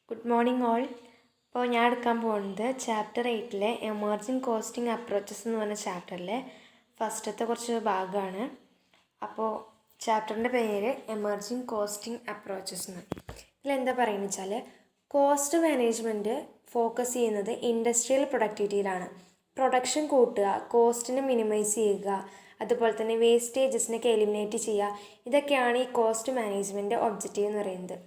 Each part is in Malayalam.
Good morning all. ഇപ്പോൾ ഞാൻ എടുക്കാൻ പോകുന്നത് ചാപ്റ്റർ 8 എമർജിങ് കോസ്റ്റിംഗ് അപ്രോച്ചസ് എന്ന് പറഞ്ഞ ചാപ്റ്ററിലെ ഫസ്റ്റത്തെ കുറച്ച് ഭാഗമാണ്. അപ്പോൾ ചാപ്റ്ററിൻ്റെ പേര് എമർജിങ് കോസ്റ്റിംഗ് അപ്രോച്ചസ് എന്ന്. ഇതിലെന്താ പറയുന്നത് വെച്ചാൽ കോസ്റ്റ് മാനേജ്മെൻറ്റ് ഫോക്കസ് ചെയ്യുന്നത് ഇൻഡസ്ട്രിയൽ പ്രൊഡക്ടിവിറ്റിയിലാണ്. പ്രൊഡക്ഷൻ കൂട്ടുക, കോസ്റ്റിനെ മിനിമൈസ് ചെയ്യുക, അതുപോലെ തന്നെ വേസ്റ്റേജസിനൊക്കെ എലിമിനേറ്റ് ചെയ്യുക, ഇതൊക്കെയാണ് ഈ കോസ്റ്റ് മാനേജ്മെൻറ്റ് ഒബ്ജക്റ്റീവ് എന്ന് പറയുന്നത്.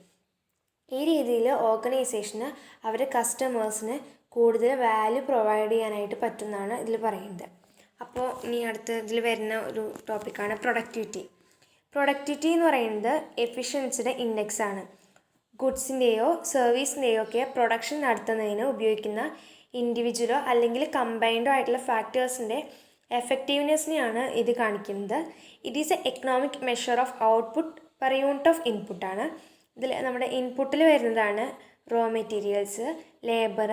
ഈ രീതിയിൽ ഓർഗനൈസേഷന് അവരുടെ കസ്റ്റമേഴ്സിന് കൂടുതൽ വാല്യൂ പ്രൊവൈഡ് ചെയ്യാനായിട്ട് പറ്റുന്നതാണ് ഇതിൽ പറയുന്നത്. അപ്പോൾ ഇനി അടുത്ത് ഇതിൽ വരുന്ന ഒരു ടോപ്പിക്കാണ് പ്രൊഡക്ടിവിറ്റി. പ്രൊഡക്ടിവിറ്റി എന്ന് പറയുന്നത് എഫിഷ്യൻസിയുടെ ഇൻഡെക്സ് ആണ്. ഗുഡ്സിൻ്റെയോ സർവീസിൻ്റെയോ ഒക്കെ പ്രൊഡക്ഷൻ നടത്തുന്നതിന് ഉപയോഗിക്കുന്ന ഇൻഡിവിജ്വലോ അല്ലെങ്കിൽ കമ്പൈൻഡോ ആയിട്ടുള്ള ഫാക്ടേഴ്സിൻ്റെ എഫക്റ്റീവ്നെസ്സിനെയാണ് ഇത് കാണിക്കുന്നത്. It is a economic measure of output per unit of ഇൻപുട്ടാണ്. ഇതിൽ നമ്മുടെ ഇൻപുട്ടിൽ വരുന്നതാണ് raw materials, labour,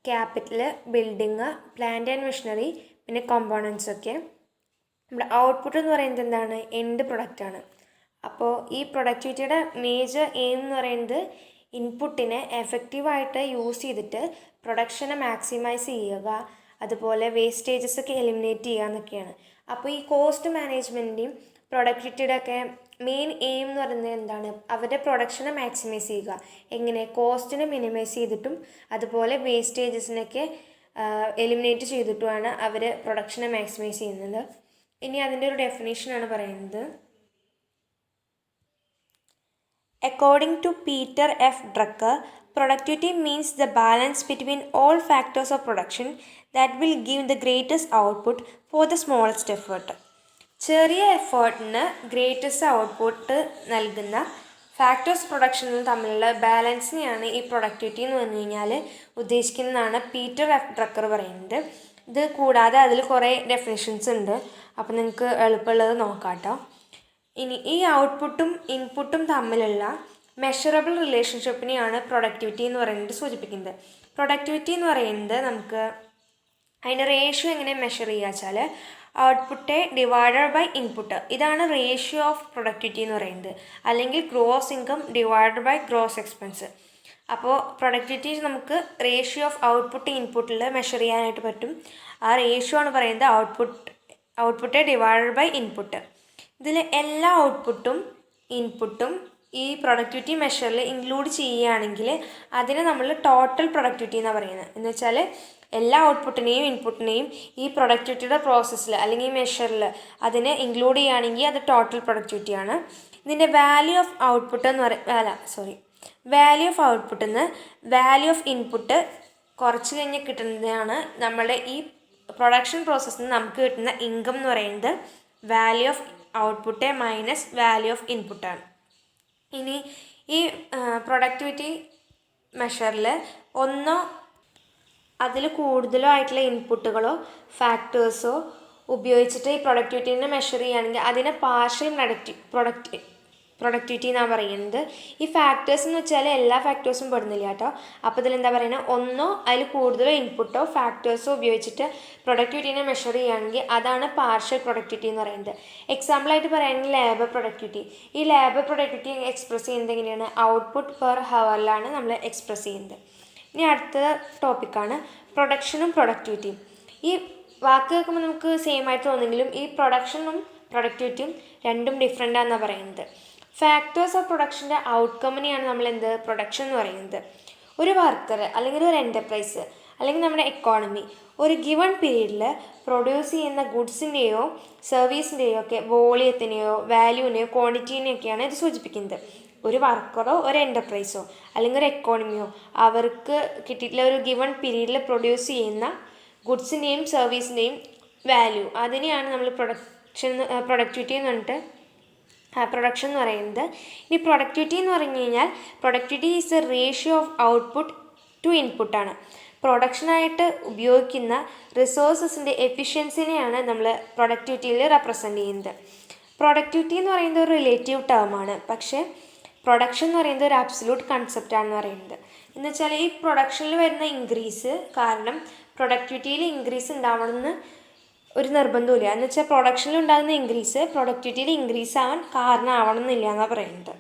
capital, building, plant and machinery, പിന്നെ കോമ്പോണൻസ് ഒക്കെ. നമ്മുടെ ഔട്ട്പുട്ട് എന്ന് പറയുന്നത് എന്താണ്? എൻഡ് പ്രൊഡക്റ്റാണ്. അപ്പോൾ ഈ പ്രൊഡക്ടിവിറ്റിയുടെ മേജർ എയിം എന്ന് പറയുന്നത് ഇൻപുട്ടിനെ എഫക്റ്റീവായിട്ട് യൂസ് ചെയ്തിട്ട് പ്രൊഡക്ഷനെ മാക്സിമൈസ് ചെയ്യുക, അതുപോലെ വേസ്റ്റേജസ് ഒക്കെ എലിമിനേറ്റ് ചെയ്യുക എന്നൊക്കെയാണ്. അപ്പോൾ ഈ കോസ്റ്റ് മാനേജ്മെൻറ്റിൻ്റെയും പ്രൊഡക്ടിവിറ്റിയുടെ ഒക്കെ മെയിൻ എയിം എന്ന് പറയുന്നത് എന്താണ്? അവരുടെ പ്രൊഡക്ഷനെ മാക്സിമൈസ് ചെയ്യുക. എങ്ങനെ? കോസ്റ്റിനെ മിനിമൈസ് ചെയ്തിട്ടും അതുപോലെ വേസ്റ്റേജസിനൊക്കെ എലിമിനേറ്റ് ചെയ്തിട്ടുമാണ് അവർ പ്രൊഡക്ഷനെ മാക്സിമൈസ് ചെയ്യുന്നത്. ഇനി അതിൻ്റെ ഒരു ഡെഫിനേഷനാണ് പറയുന്നത്. According to Peter F. Drucker, productivity means the balance between all factors of production that will give the greatest output for the smallest effort. ചെറിയ എഫേർട്ടിന് ഗ്രേറ്റസ്റ്റ് ഔട്ട്പുട്ട് നൽകുന്ന ഫാക്ടേഴ്സ് പ്രൊഡക്ഷനിൽ തമ്മിലുള്ള ബാലൻസിനെയാണ് ഈ പ്രൊഡക്ടിവിറ്റി എന്ന് പറഞ്ഞു കഴിഞ്ഞാൽ ഉദ്ദേശിക്കുന്നതാണ് പീറ്റർ എഫ് ഡ്രക്കർ പറയുന്നത്. ഇത് കൂടാതെ അതിൽ കുറേ ഡെഫിനിഷൻസ് ഉണ്ട്, അപ്പോൾ നിങ്ങൾക്ക് എളുപ്പമുള്ളത് നോക്കാം കേട്ടോ. ഇനി ഈ ഔട്ട്പുട്ടും ഇൻപുട്ടും തമ്മിലുള്ള മെഷറബിൾ റിലേഷൻഷിപ്പിനെയാണ് പ്രൊഡക്ടിവിറ്റി എന്ന് പറയുന്നത് സൂചിപ്പിക്കുന്നത്. പ്രൊഡക്ടിവിറ്റി എന്ന് പറയുന്നത് നമുക്ക് അതിൻ്റെ റേഷ്യോ എങ്ങനെ മെഷർ ചെയ്യുക വെച്ചാൽ ഔട്ട്പുട്ട് ഡിവൈഡഡ് ബൈ ഇൻപുട്ട്, ഇതാണ് റേഷ്യോ ഓഫ് പ്രൊഡക്ടിവിറ്റി എന്ന് പറയുന്നത്. അല്ലെങ്കിൽ gross income divided by gross expense. അപ്പോൾ പ്രൊഡക്ടിവിറ്റി നമുക്ക് റേഷ്യോ ഓഫ് ഔട്ട്പുട്ട് ഇൻപുട്ടിൽ മെഷർ ചെയ്യാനായിട്ട് പറ്റും. ആ റേഷ്യോ ആണ് പറയുന്നത് ഔട്ട്പുട്ട് ഡിവൈഡഡ് ബൈ ഇൻപുട്ട്. ഇതിൽ എല്ലാ ഔട്ട്പുട്ടും ഇൻപുട്ടും ഈ പ്രൊഡക്ടിവിറ്റി മെഷറിൽ ഇൻക്ലൂഡ് ചെയ്യുകയാണെങ്കിൽ അതിനെ നമ്മൾ ടോട്ടൽ പ്രൊഡക്ടിവിറ്റി എന്നാണ് പറയുന്നത്. എന്ന് വെച്ചാൽ എല്ലാ ഔട്ട്പുട്ടിനെയും ഇൻപുട്ടിനെയും ഈ പ്രൊഡക്ടിവിറ്റിയുടെ പ്രോസസ്സിൽ അല്ലെങ്കിൽ ഈ മെഷറിൽ അതിനെ ഇൻക്ലൂഡ് ചെയ്യുകയാണെങ്കിൽ അത് ടോട്ടൽ പ്രൊഡക്ടിവിറ്റിയാണ്. ഇതിൻ്റെ വാല്യൂ ഓഫ് ഔട്ട്പുട്ട് എന്ന് വാല്യൂ ഓഫ് ഔട്ട്പുട്ടിൽ നിന്ന് വാല്യൂ ഓഫ് ഇൻപുട്ട് കുറച്ച് കഴിഞ്ഞ് കിട്ടുന്നതാണ് നമ്മളുടെ ഈ പ്രൊഡക്ഷൻ പ്രോസസ്സിൽ നിന്ന് നമുക്ക് കിട്ടുന്ന ഇൻകം എന്ന് പറയുന്നത് value of output minus value of ഇൻപുട്ടാണ്. ഇനി ഈ പ്രൊഡക്ടിവിറ്റി മെഷറിൽ ഒന്നോ അതിൽ കൂടുതലോ ആയിട്ടുള്ള ഇൻപുട്ടുകളോ ഫാക്ടേഴ്സോ ഉപയോഗിച്ചിട്ട് ഈ പ്രൊഡക്ടിവിറ്റീനെ മെഷർ ചെയ്യുകയാണെങ്കിൽ അതിനെ പാർഷ്യൽ പ്രൊഡക്ടിവിറ്റി എന്നാണ് പറയുന്നത്. ഈ ഫാക്ടേഴ്സ് എന്ന് വെച്ചാൽ എല്ലാ ഫാക്ടേഴ്സും പെടുന്നില്ല കേട്ടോ. അപ്പോൾ ഇതിലെന്താ പറയുന്നത്? ഒന്നോ അതിൽ കൂടുതലോ ഇൻപുട്ടോ ഫാക്ടേഴ്സോ ഉപയോഗിച്ചിട്ട് പ്രൊഡക്ടിവിറ്റീനെ മെഷർ ചെയ്യുകയാണെങ്കിൽ അതാണ് പാർഷ്യൽ പ്രൊഡക്ടിവിറ്റി എന്ന് പറയുന്നത്. എക്സാമ്പിളായിട്ട് പറയുകയാണെങ്കിൽ ലേബർ പ്രൊഡക്ടിവിറ്റി. ഈ ലേബർ പ്രൊഡക്ടിവിറ്റി എക്സ്പ്രസ് ചെയ്യുന്നത് എങ്ങനെയാണ്? ഔട്ട്പുട്ട് പെർ ഹവറിലാണ് നമ്മൾ എക്സ്പ്രസ് ചെയ്യുന്നത്. ഇനി അടുത്ത ടോപ്പിക്കാണ് പ്രൊഡക്ഷനും പ്രൊഡക്ടിവിറ്റിയും. ഈ വാക്ക് കേൾക്കുമ്പോൾ നമുക്ക് സെയിം ആയിട്ട് തോന്നുമെങ്കിലും ഈ പ്രൊഡക്ഷനും പ്രൊഡക്ടിവിറ്റിയും രണ്ടും ഡിഫറെൻ്റ് ആണെന്നാണ് പറയുന്നത്. ഫാക്ടേഴ്സ് ഓഫ് പ്രൊഡക്ഷൻ്റെ ഔട്ട്കമ്മിനെയാണ് നമ്മൾ പ്രൊഡക്ഷൻ എന്ന് പറയുന്നത്. ഒരു വർക്കർ അല്ലെങ്കിൽ ഒരു എൻ്റർപ്രൈസ് അല്ലെങ്കിൽ നമ്മുടെ എക്കോണമി ഒരു ഗിവൺ പീരീഡിൽ പ്രൊഡ്യൂസ് ചെയ്യുന്ന ഗുഡ്സിൻ്റെയോ സർവീസിൻ്റെയോ ഒക്കെ വോളിയത്തിനെയോ വാല്യൂവിനെയോ ക്വാണ്ടിറ്റീനെയൊക്കെയാണ് ഇത് സൂചിപ്പിക്കുന്നത്. ഒരു വർക്കറോ ഒരു എൻ്റർപ്രൈസോ അല്ലെങ്കിൽ ഒരു എക്കോണമിയോ അവർക്ക് കിട്ടിയിട്ടുള്ള ഒരു ഗിവൺ പീരീഡിൽ പ്രൊഡ്യൂസ് ചെയ്യുന്ന ഗുഡ്സിൻ്റെയും സർവീസിൻ്റെയും വാല്യൂ, അതിനെയാണ് നമ്മൾ പ്രൊഡക്ടിവിറ്റി എന്ന് പറഞ്ഞിട്ട് പ്രൊഡക്ഷൻ എന്ന് പറയുന്നത്. ഇനി പ്രൊഡക്ടിവിറ്റി എന്ന് പറഞ്ഞു കഴിഞ്ഞാൽ productivity is a ratio of output to ഇൻപുട്ടാണ്. പ്രൊഡക്ഷനായിട്ട് ഉപയോഗിക്കുന്ന റിസോഴ്സസിൻ്റെ എഫിഷ്യൻസിനെയാണ് നമ്മൾ പ്രൊഡക്ടിവിറ്റിയിൽ റെപ്രസെൻ്റ് ചെയ്യുന്നത്. പ്രൊഡക്ടിവിറ്റി എന്ന് പറയുന്നത് ഒരു റിലേറ്റീവ് ടേമാണ്, പക്ഷേ പ്രൊഡക്ഷൻ എന്ന് പറയുന്നത് ഒരു അബ്സല്യൂട്ട് കൺസെപ്റ്റാണെന്ന് പറയുന്നത്. എന്ന് വെച്ചാൽ ഈ പ്രൊഡക്ഷനിൽ വരുന്ന ഇൻക്രീസ് കാരണം പ്രൊഡക്ടിവിറ്റിയിൽ ഇൻക്രീസ് ഉണ്ടാവണമെന്ന് ഒരു നിർബന്ധമില്ല. എന്ന് വെച്ചാൽ പ്രൊഡക്ഷനിൽ ഉണ്ടാകുന്ന ഇൻക്രീസ് പ്രൊഡക്ടിവിറ്റിയിൽ ഇൻക്രീസ് ആവാൻ കാരണമാവണം എന്നില്ല എന്നാണ് പറയുന്നത്.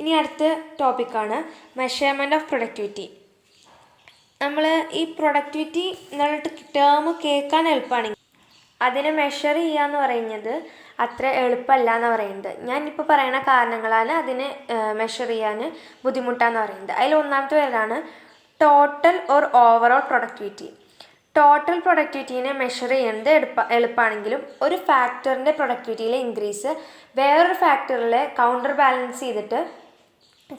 ഇനി അടുത്ത ടോപ്പിക്കാണ് മെഷർമെൻറ്റ് ഓഫ് പ്രൊഡക്ടിവിറ്റി. നമ്മൾ ഈ പ്രൊഡക്ടിവിറ്റി എന്നിട്ട് ടേം കേൾക്കാൻ എളുപ്പമാണെങ്കിൽ അതിനെ മെഷർ ചെയ്യുക എന്ന് പറയുന്നത് അത്ര എളുപ്പമല്ല എന്ന് പറയുന്നത്. ഞാനിപ്പോൾ പറയുന്ന കാരണങ്ങളാണ് അതിനെ മെഷർ ചെയ്യാൻ ബുദ്ധിമുട്ടാന്ന് പറയുന്നത്. അതിൽ ഒന്നാമത്തെ പേരാണ് total or overall productivity. Total പ്രൊഡക്ടിവിറ്റീനെ മെഷർ ചെയ്യുന്നത് എളുപ്പമാണെങ്കിലും ഒരു ഫാക്ടറിൻ്റെ പ്രൊഡക്ടിവിറ്റിയിലെ ഇൻക്രീസ് വേറൊരു ഫാക്ടറിലെ കൗണ്ടർ ബാലൻസ് ചെയ്തിട്ട്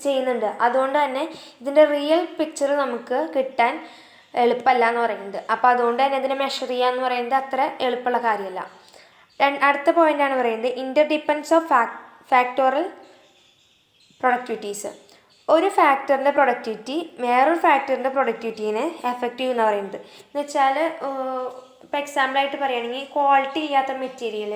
ചെയ്യുന്നുണ്ട്. അതുകൊണ്ട് തന്നെ ഇതിൻ്റെ റിയൽ പിക്ചർ നമുക്ക് കിട്ടാൻ എളുപ്പമല്ല എന്ന് പറയുന്നത്. അപ്പോൾ അതുകൊണ്ട് തന്നെ ഇതിനെ മെഷർ ചെയ്യുക എന്ന് പറയുന്നത് അത്ര എളുപ്പമുള്ള കാര്യമല്ല. അടുത്ത പോയിൻ്റാണ് പറയുന്നത് ഇൻ്റർഡിപ്പെൻഡൻസ് ഓഫ് ഫാക്ടോറൽ പ്രൊഡക്ടിവിറ്റീസ്. ഒരു ഫാക്ടറിൻ്റെ പ്രൊഡക്ടിവിറ്റി വേറൊരു ഫാക്ടറിൻ്റെ പ്രൊഡക്ടിവിറ്റീനെ എഫക്റ്റ് ചെയ്യുമെന്ന് പറയുന്നത്. എന്ന് വെച്ചാൽ ഇപ്പോൾ എക്സാമ്പിളായിട്ട് പറയുകയാണെങ്കിൽ ക്വാളിറ്റി ഇല്ലാത്ത മെറ്റീരിയൽ,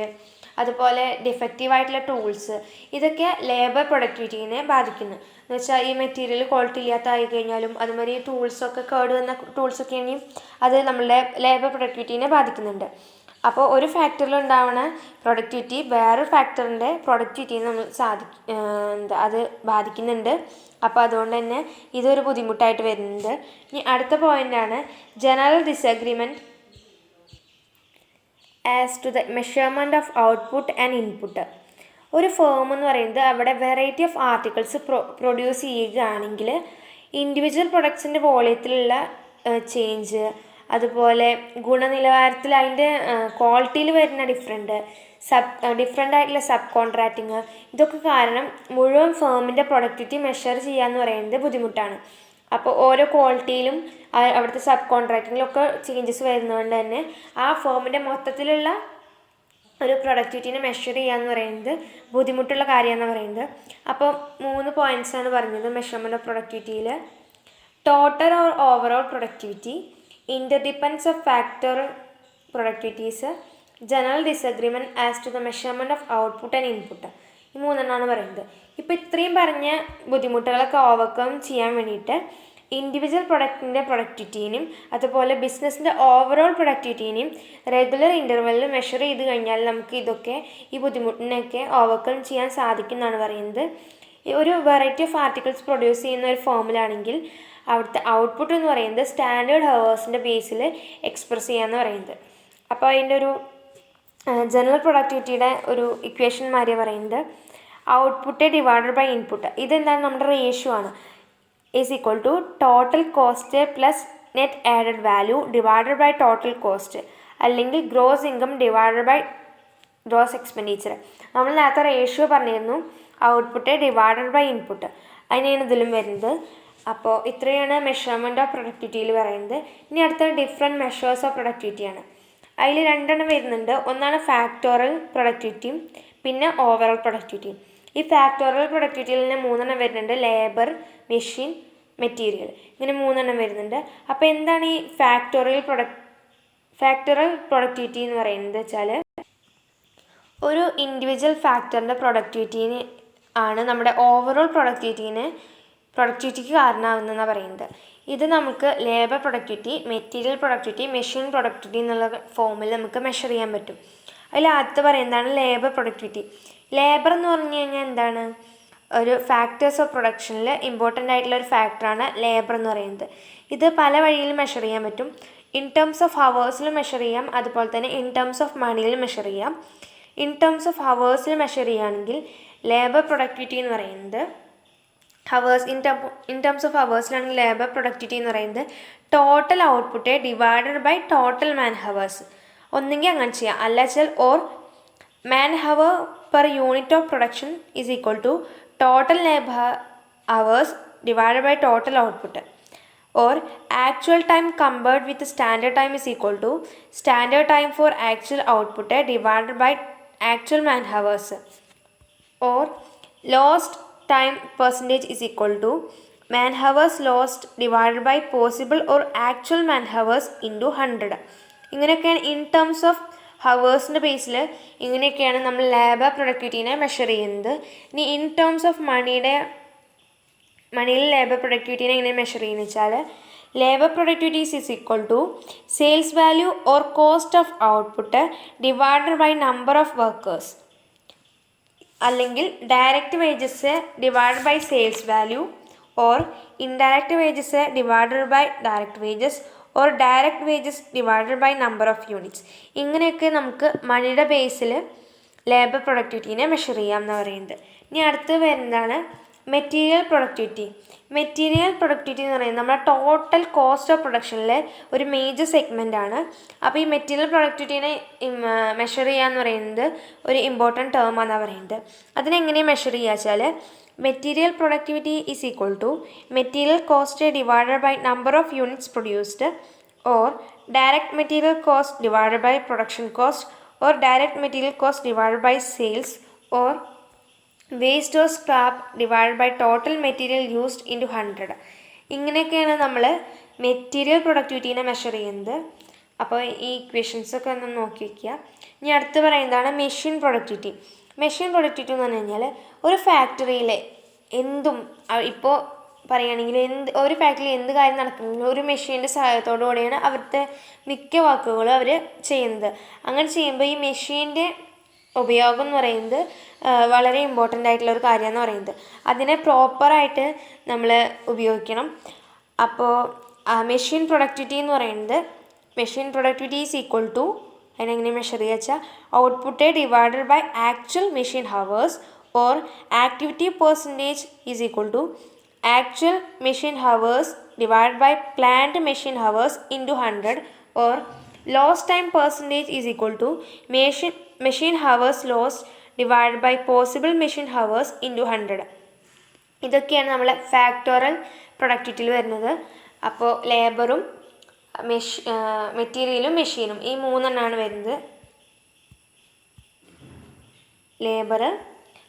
അതുപോലെ ഡിഫക്റ്റീവായിട്ടുള്ള ടൂൾസ്, ഇതൊക്കെ ലേബർ പ്രൊഡക്ടിവിറ്റീനെ ബാധിക്കുന്നു. എന്ന് വെച്ചാൽ ഈ മെറ്റീരിയൽ ക്വാളിറ്റി ഇല്ലാത്ത ആയി കഴിഞ്ഞാലും അതുമാതിരി ടൂൾസൊക്കെ കേട് വന്ന ടൂൾസൊക്കെ ആണെങ്കിൽ അത് നമ്മളുടെ ലേബർ പ്രൊഡക്ടിവിറ്റീനെ ബാധിക്കുന്നുണ്ട്. അപ്പോൾ ഒരു ഫാക്ടറിൽ ഉണ്ടാവുന്ന പ്രൊഡക്ടിവിറ്റി വേറൊരു ഫാക്ടറിൻ്റെ പ്രൊഡക്ടിവിറ്റീനെ നമ്മൾ അത് ബാധിക്കുന്നുണ്ട്. അപ്പോൾ അതുകൊണ്ട് തന്നെ ഇതൊരു ബുദ്ധിമുട്ടായിട്ട് വരുന്നുണ്ട്. ഇനി അടുത്ത പോയിൻ്റാണ് general disagreement as to the measurement of output and input. ഒരു ഫേം എന്ന് പറയുന്നത് അവിടെ വെറൈറ്റി ഓഫ് ആർട്ടിക്കിൾസ് പ്രൊഡ്യൂസ് ചെയ്യുകയാണെങ്കിൽ ഇൻഡിവിജ്വൽ പ്രൊഡക്ട്സിൻ്റെ വോളിയത്തിലുള്ള ചേഞ്ച്, അതുപോലെ ഗുണനിലവാരത്തിൽ അതിൻ്റെ ക്വാളിറ്റിയിൽ വരുന്ന ഡിഫറെൻ്റ് ആയിട്ടുള്ള സബ് കോൺട്രാക്റ്റിങ്, ഇതൊക്കെ കാരണം മുഴുവൻ ഫേമിൻ്റെ പ്രൊഡക്ടിവിറ്റി മെഷർ ചെയ്യുക എന്ന് പറയുന്നത് ബുദ്ധിമുട്ടാണ്. അപ്പോൾ ഓരോ ക്വാളിറ്റിയിലും അവിടുത്തെ സബ് കോൺട്രാക്റ്റിങ്ങിലൊക്കെ ചേഞ്ചസ് വരുന്നതുകൊണ്ട് തന്നെ ആ ഫേമിൻ്റെ മൊത്തത്തിലുള്ള ഒരു പ്രൊഡക്ടിവിറ്റീനെ മെഷർ ചെയ്യുക എന്ന് പറയുന്നത് ബുദ്ധിമുട്ടുള്ള കാര്യമെന്ന് പറയുന്നത്. അപ്പോൾ 3 പോയിൻറ്റ്സാണ് പറഞ്ഞത് മെഷർമെൻറ്റ് ഓഫ് പ്രൊഡക്ടിവിറ്റിയിൽ. Total or overall productivity, interdependence of factorial productivities, general disagreement as to the measurement of output and input. ഈ 3 പറയുന്നത്. ഇപ്പോൾ ഇത്രയും പറഞ്ഞ ബുദ്ധിമുട്ടുകളൊക്കെ ഓവർകം ചെയ്യാൻ വേണ്ടിയിട്ട് ഇൻഡിവിജ്വൽ പ്രൊഡക്റ്റിൻ്റെ പ്രൊഡക്ടിവിറ്റീനും അതുപോലെ ബിസിനസ്സിൻ്റെ ഓവറോൾ പ്രൊഡക്ടിവിറ്റീനും റെഗുലർ ഇൻ്റർവെല്ലിൽ മെഷർ ചെയ്ത് കഴിഞ്ഞാൽ നമുക്ക് ഈ ബുദ്ധിമുട്ടിനൊക്കെ ഓവർകം ചെയ്യാൻ സാധിക്കുമെന്നാണ് പറയുന്നത്. ഒരു വെറൈറ്റി ഓഫ് ആർട്ടിക്കിൾസ് പ്രൊഡ്യൂസ് ചെയ്യുന്ന ഒരു ഫോമിലാണെങ്കിൽ അവിടുത്തെ ഔട്ട്പുട്ട് എന്ന് പറയുന്നത് സ്റ്റാൻഡേർഡ് ഹവേഴ്സിൻ്റെ ബേസിൽ എക്സ്പ്രസ് ചെയ്യാമെന്ന് പറയുന്നത്. അപ്പോൾ അതിൻ്റെ ഒരു ജനറൽ പ്രൊഡക്ടിവിറ്റിയുടെ ഒരു ഇക്വേഷൻ മാതിരി പറയുന്നത് ഔട്ട്പുട്ട് ഡിവൈഡഡ് ബൈ ഇൻപുട്ട്. ഇതെന്താണ്? നമ്മുടെ റേഷ്യോ ആണ്. Is equal to total cost plus net added value divided by total cost, അല്ലെങ്കിൽ gross income divided by gross expenditure. നമ്മൾ നേരത്തെ റേഷ്യോ പറഞ്ഞിരുന്നു ഔട്ട്പുട്ട് ഡിവൈഡഡ് ബൈ ഇൻപുട്ട്, അതിനാണ് ഇതിലും വരുന്നത്. അപ്പോൾ ഇത്രയാണ് മെഷർമെൻറ്റ് ഓഫ് പ്രൊഡക്ടിവിറ്റിയിൽ പറയുന്നത്. ഇനി അടുത്ത ഡിഫറെൻറ്റ് മെഷേഴ്സ് ഓഫ് പ്രൊഡക്ടിവിറ്റിയാണ്. അതിൽ 2 വരുന്നുണ്ട്. ഒന്നാണ് ഫാക്ടോറൽ പ്രൊഡക്ടിവിറ്റിയും പിന്നെ ഓവറോൾ പ്രൊഡക്ടിവിറ്റിയും. ഈ ഫാക്ടോറൽ പ്രൊഡക്ടിവിറ്റിയിൽ തന്നെ 3 വരുന്നുണ്ട്. ലേബർ, മെഷീൻ, മെറ്റീരിയൽ, ഇങ്ങനെ 3 വരുന്നുണ്ട്. അപ്പോൾ എന്താണ് ഈ ഫാക്ടോറൽ പ്രൊഡക്ടിവിറ്റി എന്ന് പറയുന്നത് വെച്ചാൽ ഒരു ഇൻഡിവിജ്വൽ ഫാക്ടറിൻ്റെ പ്രൊഡക്ടിവിറ്റീന് ആണ് നമ്മുടെ ഓവറോൾ പ്രൊഡക്ടിവിറ്റിക്ക് കാരണമാകുന്നതെന്നാണ് പറയുന്നത്. ഇത് നമുക്ക് labour productivity, material productivity, machine productivity എന്നുള്ള ഫോമിൽ നമുക്ക് മെഷർ ചെയ്യാൻ പറ്റും. അതിൽ ആദ്യത്തെ പറയുന്നതാണ് ലേബർ പ്രൊഡക്ടിവിറ്റി. ലേബർ എന്ന് പറഞ്ഞു കഴിഞ്ഞാൽ എന്താണ്? ഒരു ഫാക്ടേഴ്സ് ഓഫ് പ്രൊഡക്ഷനിൽ ഇമ്പോർട്ടൻ്റ് ആയിട്ടുള്ള ഒരു ഫാക്ടറാണ് ലേബർ എന്ന് പറയുന്നത്. ഇത് പല വഴിയിലും മെഷർ ചെയ്യാൻ പറ്റും. ഇൻ ടേംസ് ഓഫ് ഹവേഴ്സിൽ മെഷർ ചെയ്യാം, അതുപോലെ തന്നെ ഇൻ ടേംസ് ഓഫ് മണിയിൽ മെഷർ ചെയ്യാം. ഇൻ ടേംസ് ഓഫ് ഹവേഴ്സിൽ മെഷർ ചെയ്യുകയാണെങ്കിൽ ലേബർ പ്രൊഡക്ടിവിറ്റി എന്ന് പറയുന്നത് ഹവേഴ്സ് ഇൻ ടേംസ് ഓഫ് ഹവേഴ്സിലാണെങ്കിൽ ലേബർ പ്രൊഡക്ടിവിറ്റി എന്ന് പറയുന്നത് total output divided by total man hours. ഒന്നെങ്കിൽ അങ്ങനെ ചെയ്യാം, അല്ല വെച്ചാൽ or man hour per unit of production is equal to total labour hours divided by total output, or actual time compared with standard time is equal to standard time for actual output divided by actual man hours, or lost time percentage is equal to man hours lost divided by possible or actual man hours into 100. ഇങ്ങനെയൊക്കെയാണ് ഇൻ ടേംസ് ഓഫ് ഹവേഴ്സിൻ്റെ ബേസിൽ ഇങ്ങനെയൊക്കെയാണ് നമ്മൾ ലേബർ പ്രൊഡക്ടിവിറ്റീനെ മെഷർ ചെയ്യുന്നത്. ഇനി ഇൻ ടേംസ് ഓഫ് മണിയിൽ ലേബർ പ്രൊഡക്ടിവിറ്റീനെ എങ്ങനെ മെഷർ ചെയ്യുന്നത് വെച്ചാൽ labour productivity is equal to sales value or cost of output divided by number of workers. അല്ലെങ്കിൽ direct wages divide by sales value, or indirect wages divided by direct wages, or direct wages divided by number of units. ഇങ്ങനെയൊക്കെ നമുക്ക് മണിയുടെ ബേസിൽ ലേബർ പ്രൊഡക്ടിവിറ്റീനെ മെഷർ ചെയ്യാം എന്ന് പറയുന്നത്. ഇനി അടുത്ത് വരുന്നതാണ് മെറ്റീരിയൽ പ്രൊഡക്ടിവിറ്റി. മെറ്റീരിയൽ പ്രൊഡക്ടിവിറ്റി എന്ന് പറയുന്നത് നമ്മുടെ ടോട്ടൽ കോസ്റ്റ് ഓഫ് പ്രൊഡക്ഷനിലെ ഒരു മേജർ സെഗ്മെൻ്റ് ആണ്. അപ്പോൾ ഈ മെറ്റീരിയൽ പ്രൊഡക്ടിവിറ്റീനെ മെഷർ ചെയ്യുക എന്ന് പറയുന്നത് ഒരു ഇമ്പോർട്ടൻറ്റ് ടേം ആണെന്ന് പറയുന്നത്. അതിനെങ്ങനെയാണ് മെഷർ ചെയ്യുക വെച്ചാൽ, material productivity is equal to material cost divided by number of units produced, or direct material cost divided by production cost, or direct material cost divided by sales, or waste or scrap divide by total material used into 100. ഇങ്ങനെയൊക്കെയാണ് നമ്മൾ മെറ്റീരിയൽ പ്രൊഡക്ടിവിറ്റീനെ മെഷർ ചെയ്യുന്നത്. അപ്പോൾ ഈ ഇക്വേഷൻസൊക്കെ ഒന്ന് നോക്കി വയ്ക്കുക. ഇനി അടുത്ത് പറയുന്നതാണ് മെഷീൻ പ്രൊഡക്ടിവിറ്റി. മെഷീൻ പ്രൊഡക്ടിവിറ്റി എന്ന് പറഞ്ഞു കഴിഞ്ഞാൽ ഒരു ഫാക്ടറിയിലെ എന്തും, ഇപ്പോൾ പറയുകയാണെങ്കിൽ ഒരു ഫാക്ടറിയിൽ എന്ത് കാര്യം നടക്കുന്നെങ്കിലും ഒരു മെഷീൻ്റെ സഹായത്തോടു കൂടിയാണ് അവിടുത്തെ മിക്ക വർക്കുകളും അവർ ചെയ്യുന്നത്. അങ്ങനെ ചെയ്യുമ്പോൾ ഈ മെഷീൻ്റെ ഉപയോഗം എന്ന് പറയുന്നത് വളരെ ഇമ്പോർട്ടൻ്റ് ആയിട്ടുള്ള ഒരു കാര്യമെന്ന് പറയുന്നത്. അതിനെ പ്രോപ്പറായിട്ട് നമ്മൾ ഉപയോഗിക്കണം. അപ്പോൾ മെഷീൻ പ്രൊഡക്ടിവിറ്റി എന്ന് പറയുന്നത്, machine productivity is equal to, അതിനെങ്ങനെ മെഷർ ചെയ്യുക വെച്ചാൽ, output divided by actual machine hours, or activity percentage is equal to actual machine hours divide by planned machine hours into 100, or lost time percentage is equal to machine hours lost divide by possible machine hours into 100. ഇതൊക്കെയാണ് നമ്മളെ ഫാക്ടോറൽ പ്രൊഡക്ടിവിറ്റിയിൽ വരുന്നത്. അപ്പോൾ ലേബറും മെറ്റീരിയലും മെഷീനും ഈ മൂന്നെണ്ണമാണ് വരുന്നത്. ലേബർ,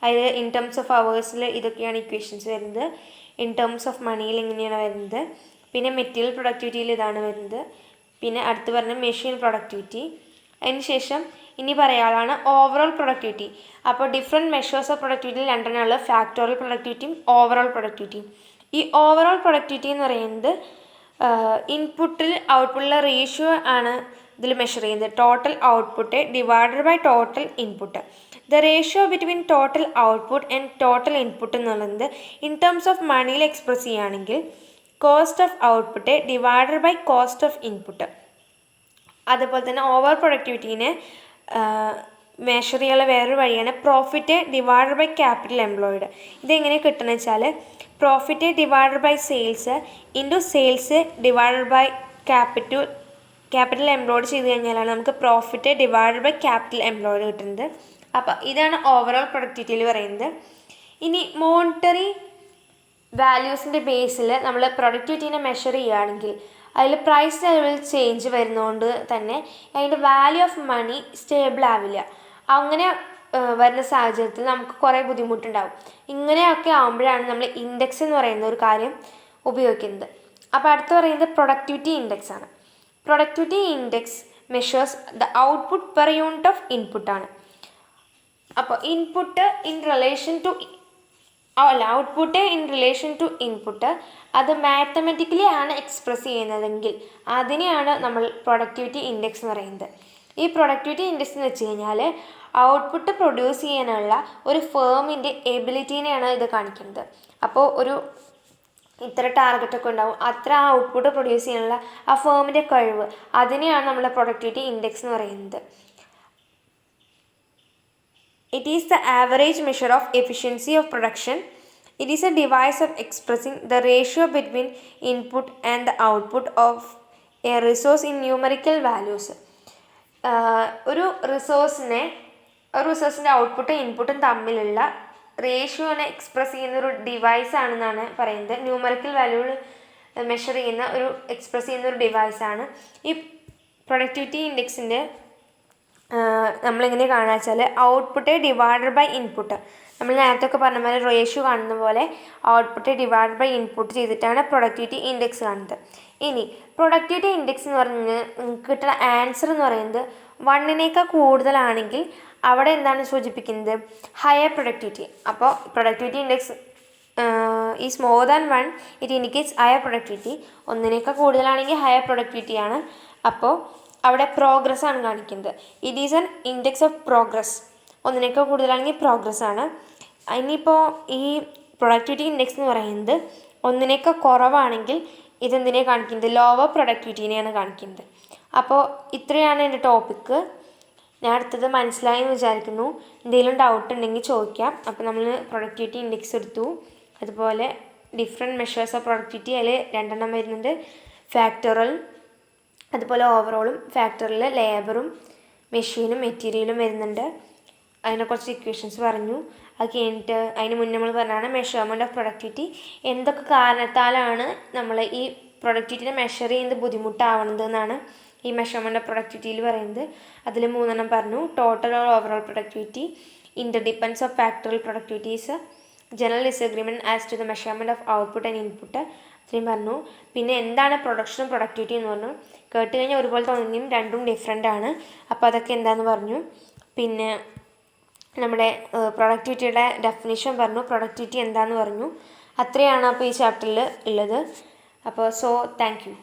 അതിൽ ഇൻ ടേംസ് ഓഫ് അവേഴ്സിൽ ഇതൊക്കെയാണ് ഇക്വേഷൻസ് വരുന്നത്. ഇൻ ടേംസ് ഓഫ് മണിയിൽ ഇങ്ങനെയാണ് വരുന്നത്. പിന്നെ മെറ്റീരിയൽ പ്രൊഡക്ടിവിറ്റിയിൽ ഇതാണ് വരുന്നത്. പിന്നെ അടുത്ത് പറഞ്ഞ മെഷീൻ പ്രൊഡക്ടിവിറ്റി. അതിന് ശേഷം ഇനി പറയാനുള്ളതാണ് ഓവറോൾ പ്രൊഡക്ടിവിറ്റി. അപ്പോൾ ഡിഫറെൻറ്റ് മെഷേഴ്സ് ഓഫ് പ്രൊഡക്ടിവിറ്റിയിൽ രണ്ടെണ്ണമുള്ള ഫാക്ടോറിയൽ പ്രൊഡക്ടിവിറ്റിയും ഓവറോൾ പ്രൊഡക്ടിവിറ്റിയും. ഈ ഓവറോൾ പ്രൊഡക്ടിവിറ്റി എന്ന് പറയുന്നത് ഇൻപുട്ടിൽ ഔട്ട്പുട്ടിലെ റേഷ്യോ ആണ് ഇതിൽ മെഷർ ചെയ്യുന്നത്. Total output divided by total input. The ratio between total output and total input എന്നുള്ളത് ഇൻ ടേംസ് ഓഫ് മണിയിൽ എക്സ്പ്രസ് ചെയ്യുകയാണെങ്കിൽ cost of output divided by cost of input. അതുപോലെ തന്നെ ഓവർ പ്രൊഡക്ടിവിറ്റീനെ മെഷർ ചെയ്യാനുള്ള വേറൊരു വഴിയാണ് profit divided by capital employed. ഇതെങ്ങനെ കിട്ടുന്നത് വെച്ചാൽ, profit divided by sales into sales divided by capital employed ചെയ്ത് കഴിഞ്ഞാലാണ് നമുക്ക് profit divided by capital employed കിട്ടുന്നത്. അപ്പോൾ ഇതാണ് ഓവറോൾ പ്രൊഡക്ടിവിറ്റിയിൽ പറയുന്നത്. ഇനി മോണിറ്ററി വാല്യൂസിൻ്റെ ബേസിൽ നമ്മൾ പ്രൊഡക്ടിവിറ്റീനെ മെഷർ ചെയ്യുകയാണെങ്കിൽ അതിൽ പ്രൈസ് ലെവൽ ചേഞ്ച് വരുന്നതുകൊണ്ട് തന്നെ അതിൻ്റെ വാല്യൂ ഓഫ് മണി സ്റ്റേബിൾ ആവില്ല. അങ്ങനെ വരുന്ന സാഹചര്യത്തിൽ നമുക്ക് കുറേ ബുദ്ധിമുട്ടുണ്ടാകും. ഇങ്ങനെയൊക്കെ ആകുമ്പോഴാണ് നമ്മൾ ഇൻഡെക്സ് എന്ന് പറയുന്ന ഒരു കാര്യം ഉപയോഗിക്കുന്നത്. അപ്പോൾ അടുത്ത് പറയുന്നത് പ്രൊഡക്ടിവിറ്റി ഇൻഡെക്സ് ആണ്. Productivity index measures the output per unit of ഇൻപുട്ടാണ്. അപ്പോൾ input in relation to output in relation to input അത് മാത്തമെറ്റിക്കലി ആണ് എക്സ്പ്രസ് ചെയ്യുന്നതെങ്കിൽ അതിനെയാണ് നമ്മൾ പ്രൊഡക്ടിവിറ്റി ഇൻഡെക്സ് എന്ന് പറയുന്നത്. ഈ പ്രൊഡക്ടിവിറ്റി ഇൻഡെക്സ് എന്ന് വെച്ച് കഴിഞ്ഞാൽ ഔട്ട്പുട്ട് പ്രൊഡ്യൂസ് ചെയ്യാനുള്ള ഒരു ഫേമിൻ്റെ എബിലിറ്റീനെയാണ് ഇത് കാണിക്കുന്നത്. അപ്പോൾ ഒരു ഇത്ര ടാർഗറ്റൊക്കെ ഉണ്ടാവും, അത്ര ഔട്ട്പുട്ട് പ്രൊഡ്യൂസ് ചെയ്യാനുള്ള ആ ഫേമിൻ്റെ കഴിവ്, അതിനെയാണ് നമ്മൾ പ്രൊഡക്ടിവിറ്റി ഇൻഡെക്സ് എന്ന് പറയുന്നത്. It is the average measure of efficiency of production. It is a device of expressing the ratio between input and the output of a resource in numerical values. ഒരു റിസോഴ്സിൻ്റെ ഔട്ട്പുട്ടും ഇൻപുട്ടും തമ്മിലുള്ള റേഷ്യോനെ എക്സ്പ്രസ് ചെയ്യുന്ന ഒരു ഡിവൈസ് ആണെന്നാണ് പറയുന്നത്. ന്യൂമറിക്കൽ വാല്യൂകൾ മെഷർ ചെയ്യുന്ന എക്സ്പ്രസ് ചെയ്യുന്ന ഒരു ഡിവൈസാണ് ഈ പ്രൊഡക്ടിവിറ്റി ഇൻഡെക്സിൻ്റെ. നമ്മളിങ്ങനെ കാണുക വെച്ചാൽ ഔട്ട്പുട്ട് ഡിവൈഡഡ് ബൈ ഇൻപുട്ട്, നമ്മൾ നേരത്തെ ഒക്കെ പറഞ്ഞ പോലെ റേഷ്യോ കാണുന്ന പോലെ ഔട്ട്പുട്ട് ഡിവൈഡ് ബൈ ഇൻപുട്ട് ചെയ്തിട്ടാണ് പ്രൊഡക്ടിവിറ്റി ഇൻഡെക്സ് കാണുന്നത്. ഇനി പ്രൊഡക്ടിവിറ്റി ഇൻഡെക്സ് എന്ന് പറഞ്ഞ് കിട്ടുന്ന ആൻസർ എന്ന് പറയുന്നത് 1 കൂടുതലാണെങ്കിൽ അവിടെ എന്താണ് സൂചിപ്പിക്കുന്നത്? Higher productivity. അപ്പോൾ productivity index is more than 1 it indicates higher productivity. 1 കൂടുതലാണെങ്കിൽ ഹയർ പ്രൊഡക്ടിവിറ്റി ആണ്. അപ്പോൾ അവിടെ പ്രോഗ്രസ് ആണ് കാണിക്കുന്നത്. It is an index of progress. ഒന്നിനേക്കാൾ കൂടുതലാണെങ്കിൽ പ്രോഗ്രസ് ആണ്. ഇനിയിപ്പോൾ ഈ പ്രൊഡക്ടിവിറ്റി ഇൻഡെക്സ് എന്ന് പറയുന്നത് ഒന്നിനേക്കാൾ കുറവാണെങ്കിൽ ഇതെന്തിനെ കാണിക്കുന്നത്? ലോവർ പ്രൊഡക്ടിവിറ്റീനെയാണ് കാണിക്കുന്നത്. അപ്പോൾ ഇത്രയാണ് എൻ്റെ ടോപ്പിക്ക്. ഞാൻ അടുത്തത് മനസ്സിലായി എന്ന് വിചാരിക്കുന്നു. എന്തെങ്കിലും ഡൗട്ട് ഉണ്ടെങ്കിൽ ചോദിക്കാം. അപ്പോൾ നമ്മൾ പ്രൊഡക്ടിവിറ്റി ഇൻഡെക്സ് എടുത്തു, അതുപോലെ ഡിഫറെൻറ്റ് മെഷേഴ്സ് ഓഫ് പ്രൊഡക്ടിവിറ്റി, അതിൽ 2 എണ്ണം വരുന്നുണ്ട്. ഫാക്ടറൽ, അതുപോലെ ഓവറോളും. ഫാക്ടറിൽ ലേബറും മെഷീനും മെറ്റീരിയലും വരുന്നുണ്ട്. അതിനെക്കുറിച്ച് ഇക്വേഷൻസ് പറഞ്ഞു. അത് കഴിഞ്ഞിട്ട് അതിന് മുന്നേ നമ്മൾ പറഞ്ഞാണ് മെഷർമെൻറ്റ് ഓഫ് പ്രൊഡക്ടിവിറ്റി. എന്തൊക്കെ കാരണത്താലാണ് നമ്മൾ ഈ പ്രൊഡക്ടിവിറ്റിനെ മെഷർ ചെയ്യുന്നത് ബുദ്ധിമുട്ടാവുന്നത് എന്നാണ് ഈ മെഷർമെൻറ്റ് ഓഫ് പ്രൊഡക്ടിവിറ്റിയിൽ പറയുന്നത്. അതിൽ 3 എണ്ണം പറഞ്ഞു. Total or overall productivity, interdependence of factorial productivities, general disagreement as to the measurement of output and input, ഇത്രയും പറഞ്ഞു. പിന്നെ എന്താണ് പ്രൊഡക്ഷനും പ്രൊഡക്ടിവിറ്റി എന്ന് പറഞ്ഞു. കേട്ട് കഴിഞ്ഞാൽ ഒരുപോലെ തോന്നുമെങ്കിലും രണ്ടും ഡിഫറെൻ്റ് ആണ്. അപ്പോൾ അതൊക്കെ എന്താണെന്ന് പറഞ്ഞു. പിന്നെ നമ്മുടെ പ്രൊഡക്ടിവിറ്റിയുടെ ഡെഫിനിഷൻ പറഞ്ഞു, പ്രൊഡക്ടിവിറ്റി എന്താണെന്ന് പറഞ്ഞു. അത്രയാണ് അപ്പോൾ ഈ ചാപ്റ്ററിൽ ഉള്ളത്. അപ്പോൾ താങ്ക് യു.